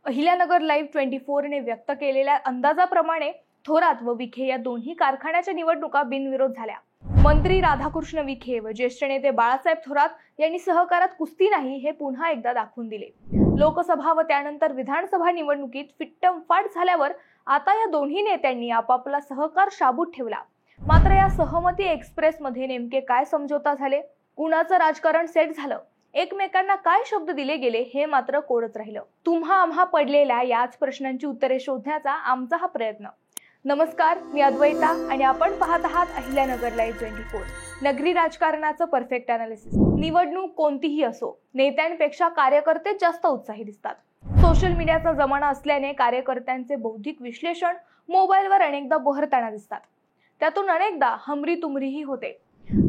Ahilyanagar live 24 ने व्यक्त केलेल्या अंदाजाप्रमाणे थोरात व विखे या दोन्ही कारखान्याच्या निवडणुका बिनविरोध झाल्या। मंत्री राधाकृष्ण विखे व ज्येष्ठ नेते बाळासाहेब थोरात यांनी सहकारात कुस्ती नाही हे पुन्हा एकदा दाखवून दिले। लोकसभा व त्यानंतर विधानसभा निवडणुकीत फिट्टमफाट झाल्यावर आता या दोन्ही नेत्यांनी आपापला सहकार शाबूत ठेवला। मात्र या सहमती एक्सप्रेस मध्ये नेमके काय समझोता झाले, कुणाचं राजकारण सेट झालं, एकमेकांना काय शब्द दिले गेले हे मात्र कोडच राहिलं। तुम्हा आम्हा पडलेल्या याच प्रश्नांची उत्तरे शोधण्याचा आमचा हा प्रयत्न। नमस्कार, मी अद्वैता आणि आपण पाहत आहात अहिल्यानगर लाईव्ह 24, नगरी राजकारणाचं परफेक्ट अनालिसिस। निवडणूक कोणतीही असो, नेत्यांपेक्षा कार्यकर्ते जास्त उत्साही दिसतात। सोशल मीडियाचा जमाना असल्याने कार्यकर्त्यांचे बौद्धिक विश्लेषण मोबाईलवर अनेकदा बहरताना दिसतात। त्यातून अनेकदा हमरी तुमरीही होते,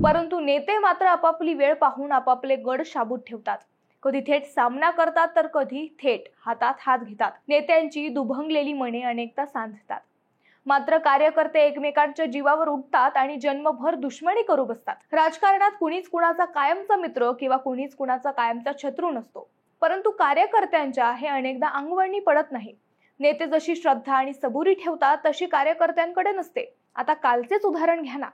परंतु नेते मात्र आपापली वेळ पाहून आपापले गड शाबूत ठेवतात। कधी थेट सामना करतात तर कधी थेट हातात हात घेतात। नेत्यांची दुभंगलेली मने अनेकदा सांधतात, मात्र कार्यकर्ते एकमेकांच्या जीवावर उठतात आणि जन्मभर दुश्मनी करू बसतात। राजकारणात कुणीच कुणाचा कायमचा मित्र किंवा कुणीच कुणाचा कायमचा शत्रू नसतो, परंतु कार्यकर्त्यांच्या हे अनेकदा अंगवळणी पडत नाही। नेते जशी श्रद्धा आणि सबुरी ठेवतात तशी कार्यकर्त्यांकडे नसते। आता कालचेच उदाहरण घ्या ना।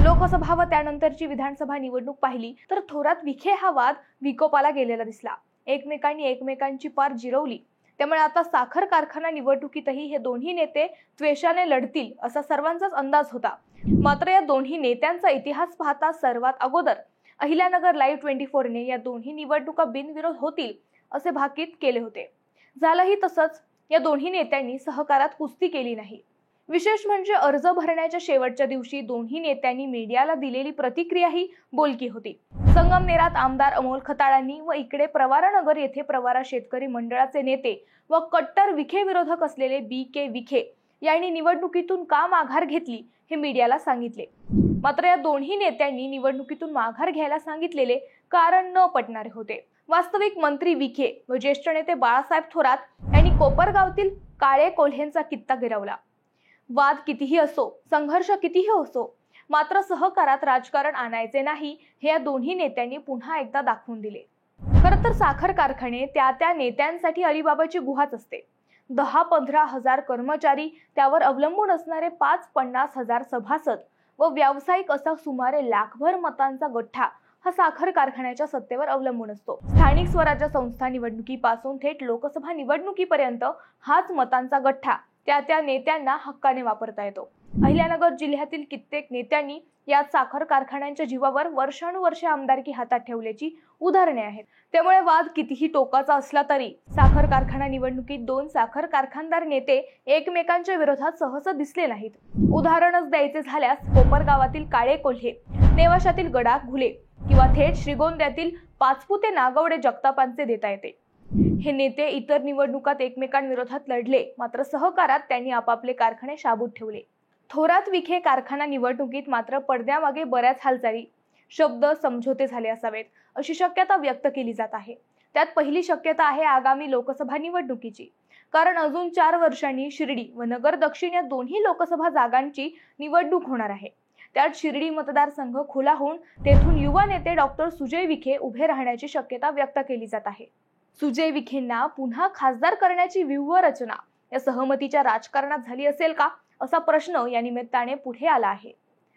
लोकसभा व त्यानंतरची विधानसभा निवडणूक पाहिली तर थोरात विखे हा वाद विकोपाला गेलेला दिसला। एकमेकांनी एकमेकांची पार जिरवली। त्यामुळे आता साखर कारखाना निवडणुकीतही हे दोन्ही नेते द्वेषाने लढतील असा सर्वांचाच अंदाज होता। मात्र या दोन्ही नेत्यांचा इतिहास पाहता सर्वात अगोदर अहिल्यानगर लाईव्ह 24 ने या दोन्ही निवडणुका बिनविरोध होतील असे भाकीत केले होते। झालंही तसंच। या दोन्ही नेत्यांनी सहकारात कुस्ती केली नाही। विशेष म्हणजे अर्ज भरण्याच्या शेवटच्या दिवशी दोन्ही नेत्यांनी मीडियाला दिलेली प्रतिक्रिया ही बोलकी होती। संगमनेरात आमदार अमोल खताळांनी व इकडे प्रवारानगर येथे प्रवारा शेतकरी मंडळाचे नेते व कट्टर विखे विरोधक असलेले BK विखे यांनी निवडणुकीतून का माघार घेतली हे मीडियाला सांगितले। मात्र या दोन्ही नेत्यांनी निवडणुकीतून माघार घ्यायला सांगितलेले कारण न पटणारे होते। वास्तविक मंत्री विखे व ज्येष्ठ नेते बाळासाहेब थोरात यांनी कोपरगावतील काळे कोल्हेंचा कित्ता गिरवला। वाद कितीही असो, संघर्ष कितीही असो, मात्र सहकारात राजकारण आणायचे नाही हे या दोन्ही नेत्यांनी पुन्हा एकदा दाखवून दिले। खरं तर साखर कारखाने त्या नेत्यांसाठी अलिबाबाची गुहाच असते। 10-15 हजार कर्मचारी, त्यावर अवलंबून असणारे 5-50 हजार सभासद व व्यावसायिक असा सुमारे लाखभर मतांचा गठ्ठा हा साखर कारखान्याच्या सत्तेवर अवलंबून असतो। स्थानिक स्वराज्य संस्था निवडणुकीपासून थेट लोकसभा निवडणुकीपर्यंत हाच मतांचा गठ्ठा त्या नेत्यांना हक्काने वापरता येतो। अहिल्यानगर जिल्ह्यातील कित्येक नेत्यांनी या साखर कारखान्यांच्या जीवावर वर्षानुवर्षे आमदारकी हातात ठेवल्याची उदाहरणे आहेत। त्यामुळे वाद कितीही टोकाचा असला तरी साखर कारखाना निवडणुकीत दोन साखर कारखानदार नेते एकमेकांच्या विरोधात सहसा दिसले नाहीत। उदाहरणच द्यायचे झाल्यास कोपरगावातील काळे कोल्हे, नेवाशातील गडाख घुले किंवा थेट श्रीगोंद्यातील पाचपुते नागवडे जगतापांचे देता येते। हे नेते इतर निवडणुकात एकमेकांविरोधात लढले, मात्र सहकारात त्यांनी आपापले कारखाने शाबूत ठेवले। थोरात विखे कारखाना निवडणुकीत मात्र पडद्यामागे बऱ्याच हालचाली, शब्द समझोते झाले असावेत अशी शक्यता व्यक्त केली जात आहे। त्यात पहिली शक्यता आहे आगामी लोकसभा निवडणुकीची, कारण अजून 4 वर्षांनी शिर्डी व नगर दक्षिण या दोन्ही लोकसभा जागांची निवडणूक होणार आहे। त्यात शिर्डी मतदारसंघ खुला होऊन तेथून युवा नेते डॉक्टर सुजय विखे उभे राहण्याची शक्यता व्यक्त केली जात आहे। सुजय विखेंना पुन्हा खासदार करण्याची व्यूहरचना या सहमतीच्या राजकारणात झाली असेल का असा प्रश्न या निमित्ताने पुढे आला आहे।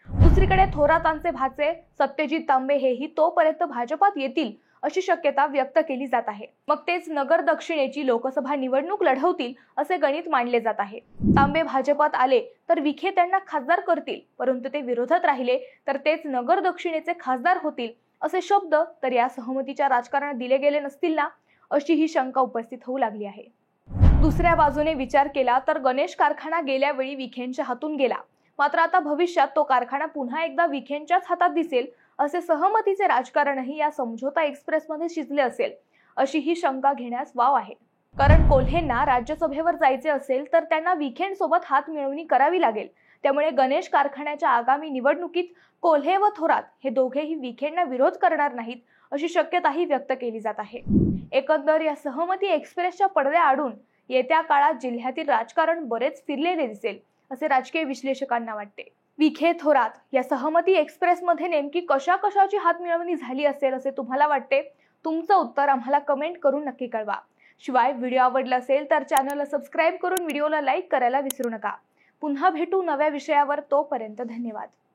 दुसरीकडे थोरातांचे भाचे सत्यजित तांबे हेही तोपर्यंत भाजपात येतील अशी शक्यता व्यक्त केली जात आहे। मग तेच नगर दक्षिणेची लोकसभा निवडणूक लढवतील असे गणित मांडले जात आहे। तांबे भाजपात आले तर विखे त्यांना खासदार करतील, परंतु ते विरोधात राहिले तर तेच नगर दक्षिणेचे खासदार होतील असे शब्द तर या सहमतीच्या राजकारणात दिले गेले नसतील ना, अशी ही शंका उपस्थित होऊ लागली आहे। दुसऱ्या बाजूने विचार केला तर गणेश कारखाना गेल्या वेळी विखेंच्या हातून गेला, मात्र आता भविष्यात तो कारखाना पुन्हा एकदा विखेंच्याच हातात दिसेल असे सहमतीचे राजकारणही या समझोता एक्सप्रेस मध्ये शिजले असेल अशी ही शंका घेण्यास वाव आहे। कारण कोल्हेंना राज्यसभेवर जायचे असेल तर त्यांना विखेंसोबत हात मिळवणी करावी लागेल। त्यामुळे गणेश कारखान्याच्या आगामी निवडणुकीत कोल्हे व थोरात हे दोघेही विखेंना विरोध करणार नाहीत अशी शक्यताही व्यक्त केली जात आहे। एकंदर या सहमती एक्सप्रेसच्या पडद्याआडून येत्या काळात जिल्ह्यातील राजकारण बरेच फिरलेले दिसेल असे राजकीय विश्लेषकांना वाटते। विखे थोरात या सहमती एक्सप्रेस मध्ये नेमकी कशाची हातमिळवणी झाली असेल असे तुम्हाला वाटते? तुमचं उत्तर आम्हाला कमेंट करून नक्की कळवा। शिवाय व्हिडिओ आवडला असेल तर चॅनलला सबस्क्राईब करून व्हिडिओला लाईक करायला विसरू नका. पुन्हा भेटू नव्या विषयावर. तोपर्यंत धन्यवाद.